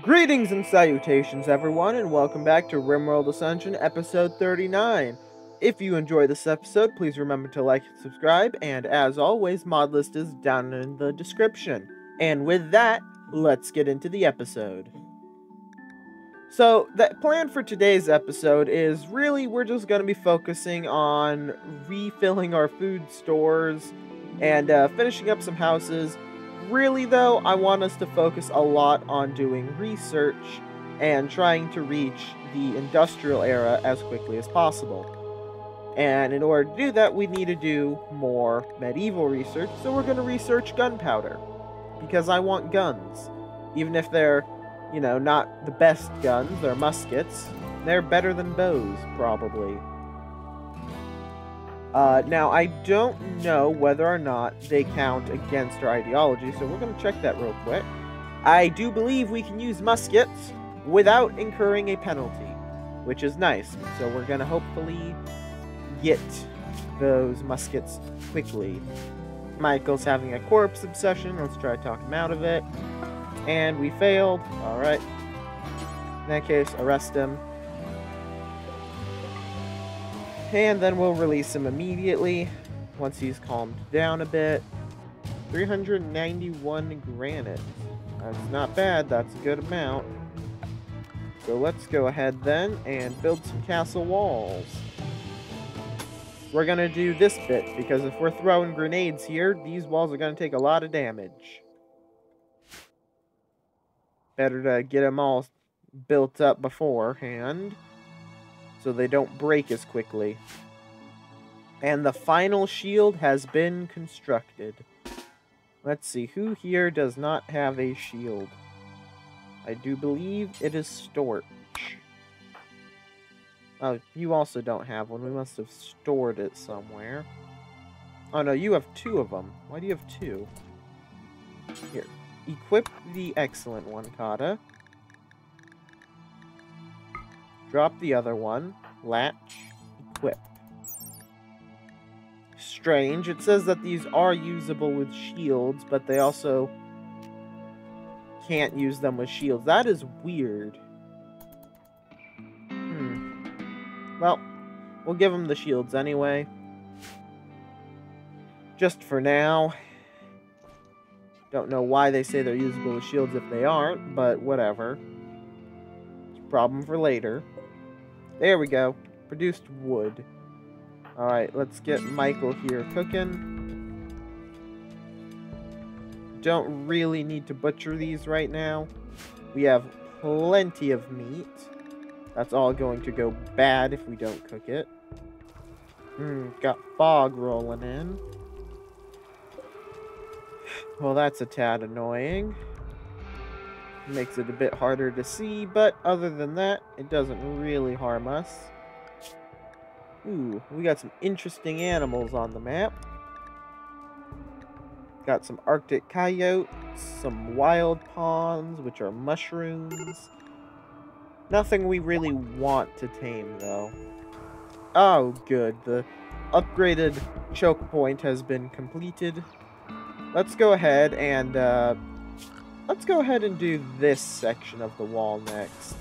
Greetings and salutations, everyone, and welcome back to Rimworld Ascension, episode 39. If you enjoy this episode, please remember to like and subscribe, and as always, MODLIST is down in the description. And with that, let's get into the episode. So, the plan for today's episode is really we're just going to be focusing on refilling our food stores and finishing up some houses. Really, though, I want us to focus a lot on doing research and trying to reach the industrial era as quickly as possible. And in order to do that, we need to do more medieval research, so we're going to research gunpowder. Because I want guns. Even if they're, you know, not the best guns, they're muskets. They're better than bows, probably. Now, I don't know whether or not they count against our ideology, so we're going to check that real quick. I do believe we can use muskets without incurring a penalty, which is nice. So we're going to hopefully get those muskets quickly. Michael's having a corpse obsession. Let's try to talk him out of it. And we failed. Alright. In that case, arrest him. And then we'll release him immediately once he's calmed down a bit. 391 granite. That's not bad. That's a good amount. So let's go ahead then and build some castle walls. We're going to do this bit because if we're throwing grenades here, these walls are going to take a lot of damage. Better to get them all built up beforehand, so they don't break as quickly. And the final shield has been constructed. Let's see, who here does not have a shield? I do believe it is Storch. Oh, you also don't have one. We must have stored it somewhere. Oh no, you have two of them. Why do you have two? Here, equip the excellent one, Kata. Drop the other one. Latch. Equip. Strange. It says that these are usable with shields, but they also can't use them with shields. That is weird. Well, we'll give them the shields anyway. Just for now. Don't know why they say they're usable with shields if they aren't, but whatever. It's a problem for later. There we go. Produced wood. Alright, let's get Michael here cooking. Don't really need to butcher these right now. We have plenty of meat. That's all going to go bad if we don't cook it. Got fog rolling in. Well, that's a tad annoying. Makes it a bit harder to see, but other than that, it doesn't really harm us. Ooh, we got some interesting animals on the map. Got some Arctic coyotes, some wild ponds, which are mushrooms. Nothing we really want to tame, though. Oh, good. The upgraded choke point has been completed. Let's go ahead and do this section of the wall next.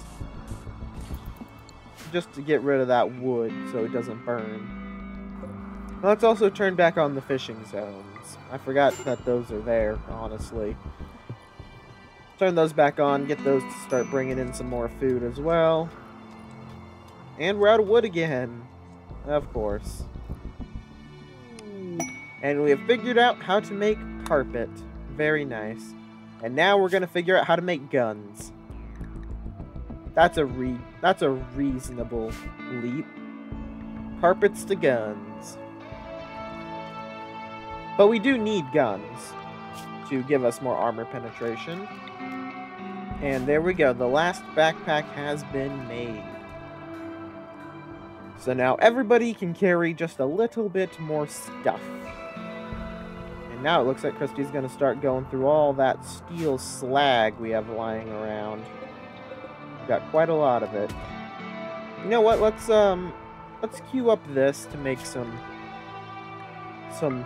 Just to get rid of that wood so it doesn't burn. Let's also turn back on the fishing zones. I forgot that those are there, honestly. Turn those back on, get those to start bringing in some more food as well. And we're out of wood again. Of course. And we have figured out how to make carpet. Very nice. And now we're going to figure out how to make guns. That's a reasonable leap. Carpets to guns. But we do need guns to give us more armor penetration. And there we go. The last backpack has been made. So now everybody can carry just a little bit more stuff. And now it looks like Christy's going to start going through all that steel slag we have lying around. We've got quite a lot of it. You know what? Let's queue up this to make some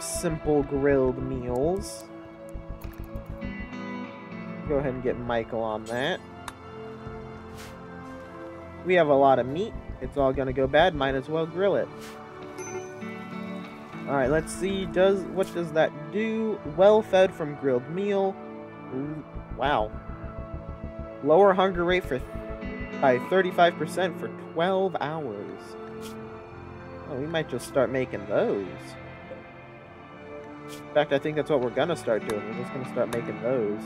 simple grilled meals. Go ahead and get Michael on that. We have a lot of meat. It's all gonna go bad. Might as well grill it. Alright, let's see. What does that do? Well fed from grilled meal. Ooh, wow. Lower hunger rate by 35% for 12 hours. Oh, we might just start making those. In fact, I think that's what we're gonna start doing. We're just gonna start making those.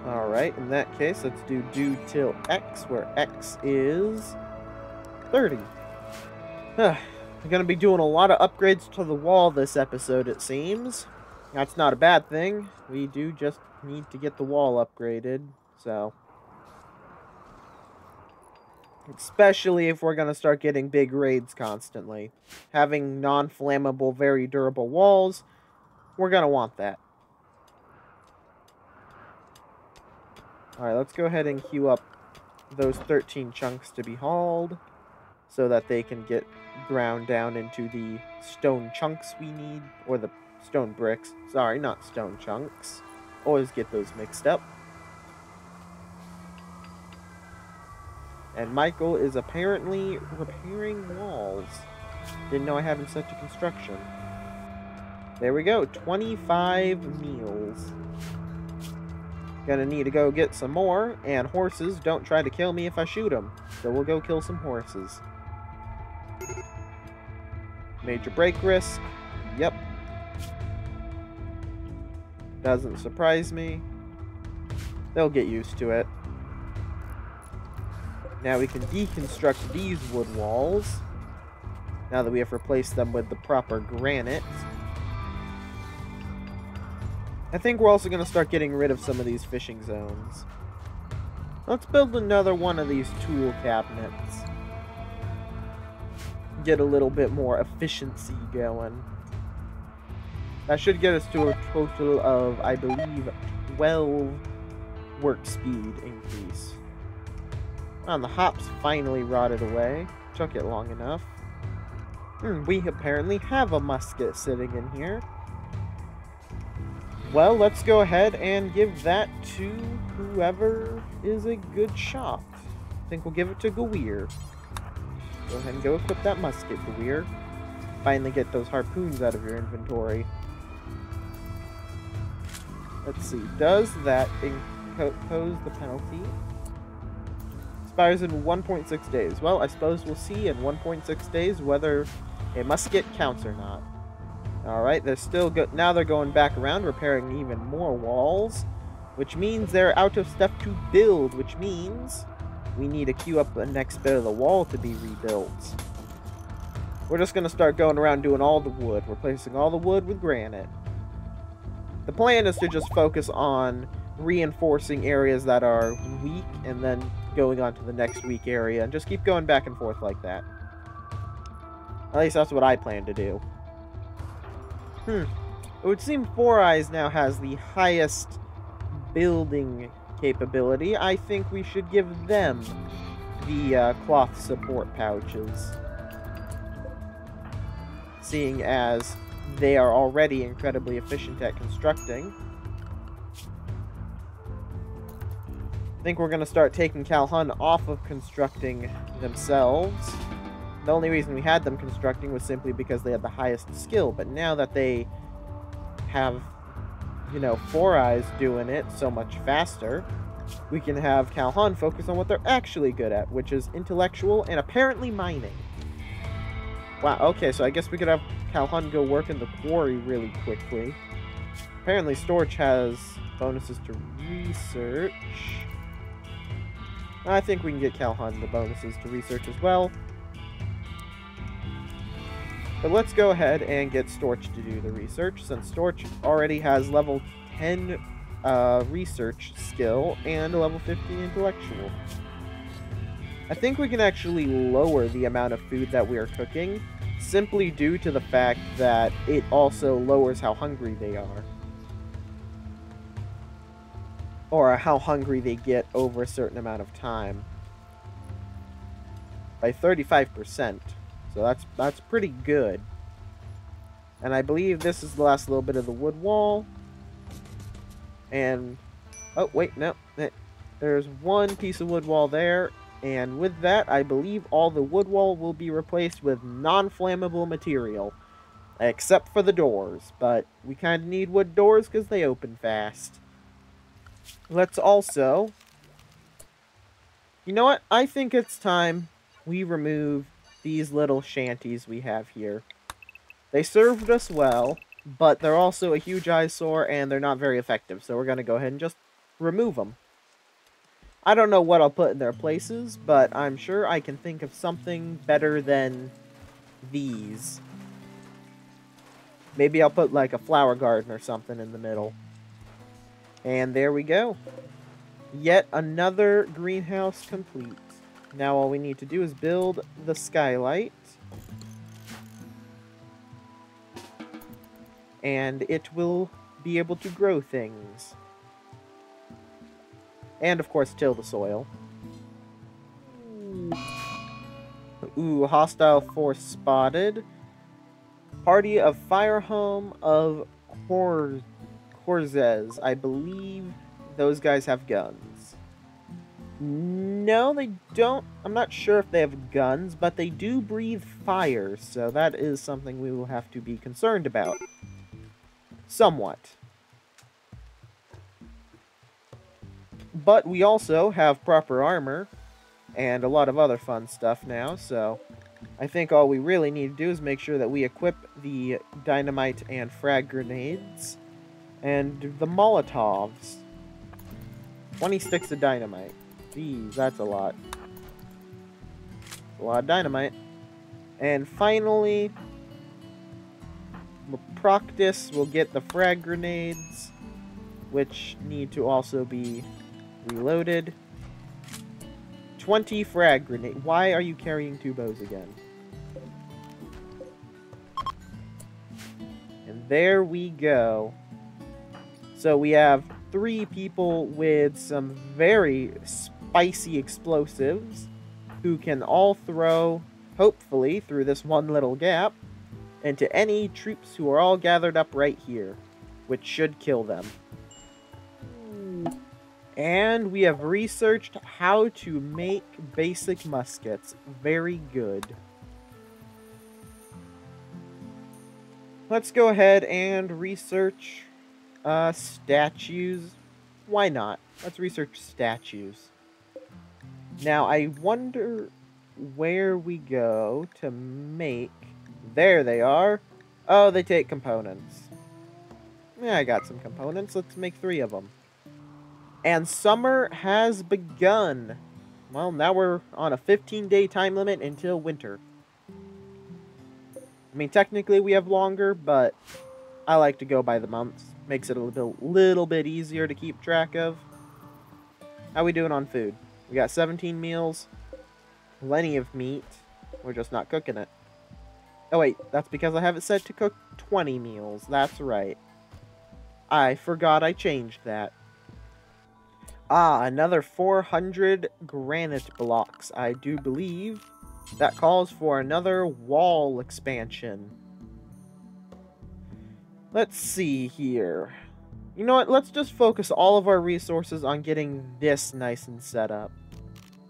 Alright, in that case, let's do till X, where X is 30. We're gonna be doing a lot of upgrades to the wall this episode, it seems. That's not a bad thing. We do just need to get the wall upgraded, so... Especially if we're gonna start getting big raids constantly. Having non-flammable, very durable walls, we're gonna want that. Alright, let's go ahead and queue up those 13 chunks to be hauled, so that they can get ground down into the stone chunks we need, or the stone bricks. Sorry, not stone chunks. Always get those mixed up. And Michael is apparently repairing walls. Didn't know I had him set to construction. There we go, 25 meals. Gonna need to go get some more, and horses don't try to kill me if I shoot them. So we'll go kill some horses. Major break risk. Yep. Doesn't surprise me. They'll get used to it. Now we can deconstruct these wood walls. Now that we have replaced them with the proper granite. I think we're also going to start getting rid of some of these fishing zones. Let's build another one of these tool cabinets. Get a little bit more efficiency going. That should get us to a total of, I believe, 12 work speed increase. The hops finally rotted away. Took it long enough. We apparently have a musket sitting in here. Well, let's go ahead and give that to whoever is a good shot. I think we'll give it to Gawir. Go ahead and go equip that musket, Gawir. Finally get those harpoons out of your inventory. Let's see. Does that impose the penalty? Expires in 1.6 days. Well, I suppose we'll see in 1.6 days whether a musket counts or not. Alright, they're still good. Now they're going back around, repairing even more walls, which means they're out of stuff to build, which means we need to queue up the next bit of the wall to be rebuilt. We're just going to start going around doing all the wood, replacing all the wood with granite. The plan is to just focus on reinforcing areas that are weak and then going on to the next weak area and just keep going back and forth like that. At least that's what I plan to do. It would seem Four Eyes now has the highest building capability. I think we should give them the cloth support pouches, seeing as they are already incredibly efficient at constructing. I think we're going to start taking Calhoun off of constructing themselves. The only reason we had them constructing was simply because they had the highest skill, but now that they have, you know, Four Eyes doing it so much faster, we can have Calhoun focus on what they're actually good at, which is intellectual and apparently mining. Wow, okay, so I guess we could have Calhoun go work in the quarry really quickly. Apparently Storch has bonuses to research. I think we can get Calhoun the bonuses to research as well. But let's go ahead and get Storch to do the research, since Storch already has level 10 research skill and a level 15 intellectual. I think we can actually lower the amount of food that we are cooking, simply due to the fact that it also lowers how hungry they are. Or how hungry they get over a certain amount of time. By 35%. So that's pretty good. And I believe this is the last little bit of the wood wall. And... oh, wait, no. There's one piece of wood wall there. And with that, I believe all the wood wall will be replaced with non-flammable material. Except for the doors, but we kind of need wood doors because they open fast. Let's also... You know what? I think it's time we remove these little shanties we have here. They served us well, but they're also a huge eyesore and they're not very effective, so we're going to go ahead and just remove them. I don't know what I'll put in their places, but I'm sure I can think of something better than these. Maybe I'll put like a flower garden or something in the middle. And there we go. Yet another greenhouse complete. Now all we need to do is build the skylight. And it will be able to grow things. And of course till the soil. Ooh, hostile force spotted. Party of Firehome of Corzes. I believe those guys have guns. No, they don't. I'm not sure if they have guns, but they do breathe fire, so that is something we will have to be concerned about. Somewhat. But we also have proper armor and a lot of other fun stuff now, so I think all we really need to do is make sure that we equip the dynamite and frag grenades and the Molotovs. 20 sticks of dynamite. Jeez, that's a lot. A lot of dynamite. And finally, Proctus will get the frag grenades, which need to also be reloaded. 20 frag grenade. Why are you carrying 2 bows again? And there we go. So we have 3 people with some very spicy explosives who can all throw, hopefully, through this one little gap into any troops who are all gathered up right here, which should kill them. And we have researched how to make basic muskets. Very good. Let's go ahead and research statues. Why not? Let's research statues. Now, I wonder where we go to make... There they are. Oh, they take components. Yeah, I got some components. Let's make 3 of them. And summer has begun. Well, now we're on a 15-day time limit until winter. I mean, technically we have longer, but I like to go by the months. Makes it a little bit easier to keep track of. How we doing on food? We got 17 meals. Plenty of meat. We're just not cooking it. Oh wait, that's because I have it set to cook 20 meals. That's right. I forgot I changed that. Ah, another 400 granite blocks. I do believe that calls for another wall expansion. Let's see here. You know what? Let's just focus all of our resources on getting this nice and set up.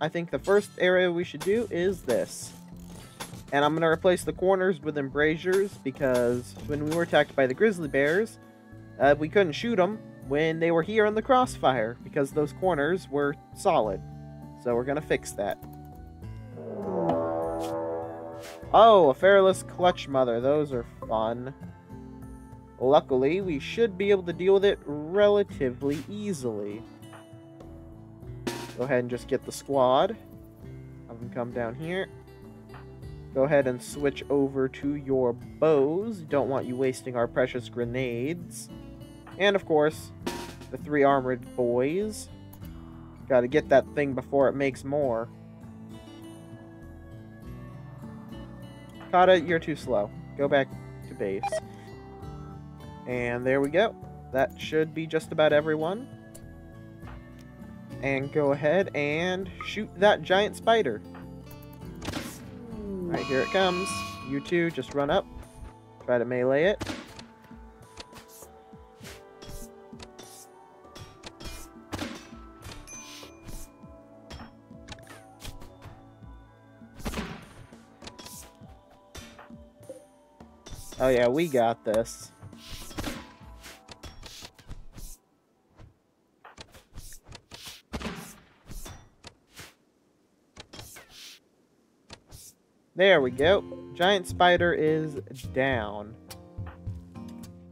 I think the first area we should do is this. And I'm going to replace the corners with embrasures because when we were attacked by the grizzly bears, we couldn't shoot them when they were here in the crossfire because those corners were solid. So we're going to fix that. Oh, a Feralus Clutch Mother. Those are fun. Luckily, we should be able to deal with it relatively easily. Go ahead and just get the squad. Have them come down here. Go ahead and switch over to your bows. Don't want you wasting our precious grenades. And of course, the 3 armored boys. Gotta get that thing before it makes more. Kata, you're too slow. Go back to base. And there we go. That should be just about everyone. And go ahead and shoot that giant spider. Alright, here it comes. You two, just run up. Try to melee it. Oh yeah, we got this. There we go. Giant spider is down.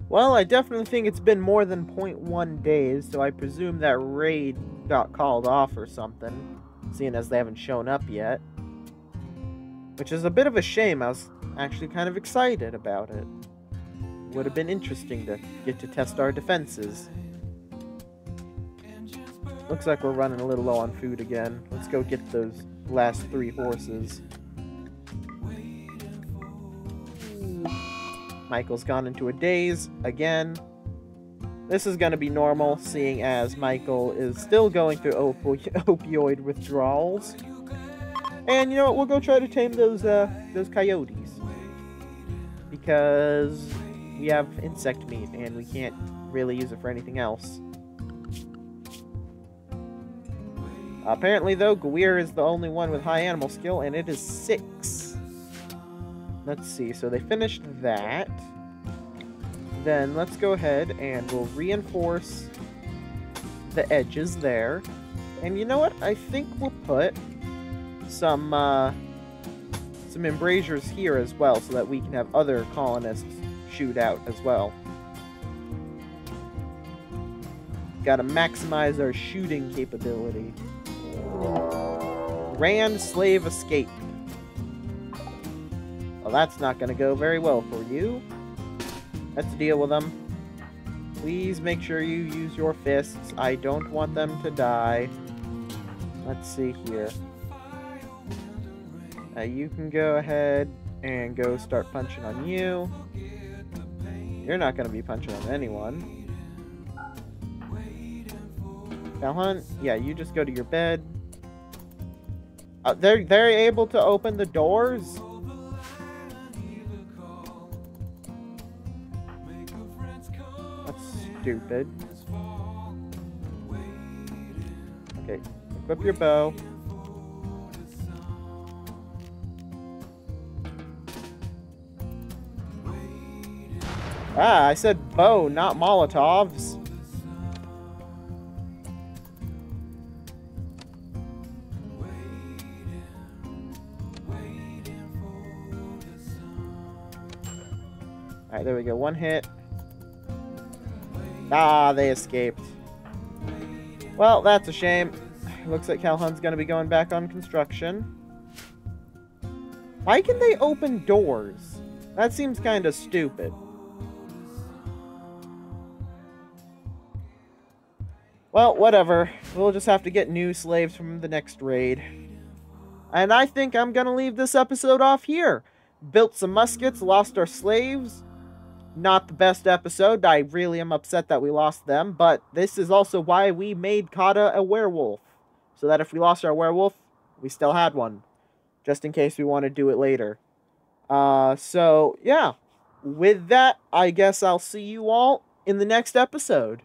Well, I definitely think it's been more than 0.1 days, so I presume that raid got called off or something, seeing as they haven't shown up yet. Which is a bit of a shame. I was actually kind of excited about it. Would have been interesting to get to test our defenses. Looks like we're running a little low on food again. Let's go get those last 3 horses. Michael's gone into a daze again. This is going to be normal, seeing as Michael is still going through opioid withdrawals. And you know what? We'll go try to tame those coyotes, because we have insect meat and we can't really use it for anything else. Apparently, though, Gwir is the only one with high animal skill, and it is 6. Let's see, so they finished that. Then let's go ahead and we'll reinforce the edges there. And you know what? I think we'll put some embrasures here as well, so that we can have other colonists shoot out as well. Gotta maximize our shooting capability. Grand slave escape. Well, that's not going to go very well for you. Let's deal with them. Please make sure you use your fists. I don't want them to die. Let's see here. You can go ahead and go start punching on you. You're not going to be punching on anyone. Calhoun, yeah, you just go to your bed. They're able to open the doors? Stupid. Okay, equip your bow. Ah, I said bow, not Molotovs. Alright, there we go. 1 hit. Ah, they escaped. Well, that's a shame. Looks like Calhoun's going to be going back on construction. Why can they open doors? That seems kind of stupid. Well, whatever. We'll just have to get new slaves from the next raid. And I think I'm going to leave this episode off here. Built some muskets, lost our slaves. Not the best episode. I really am upset that we lost them, but this is also why we made Kata a werewolf. So that if we lost our werewolf, we still had one. Just in case we want to do it later. So, yeah. With that, I guess I'll see you all in the next episode.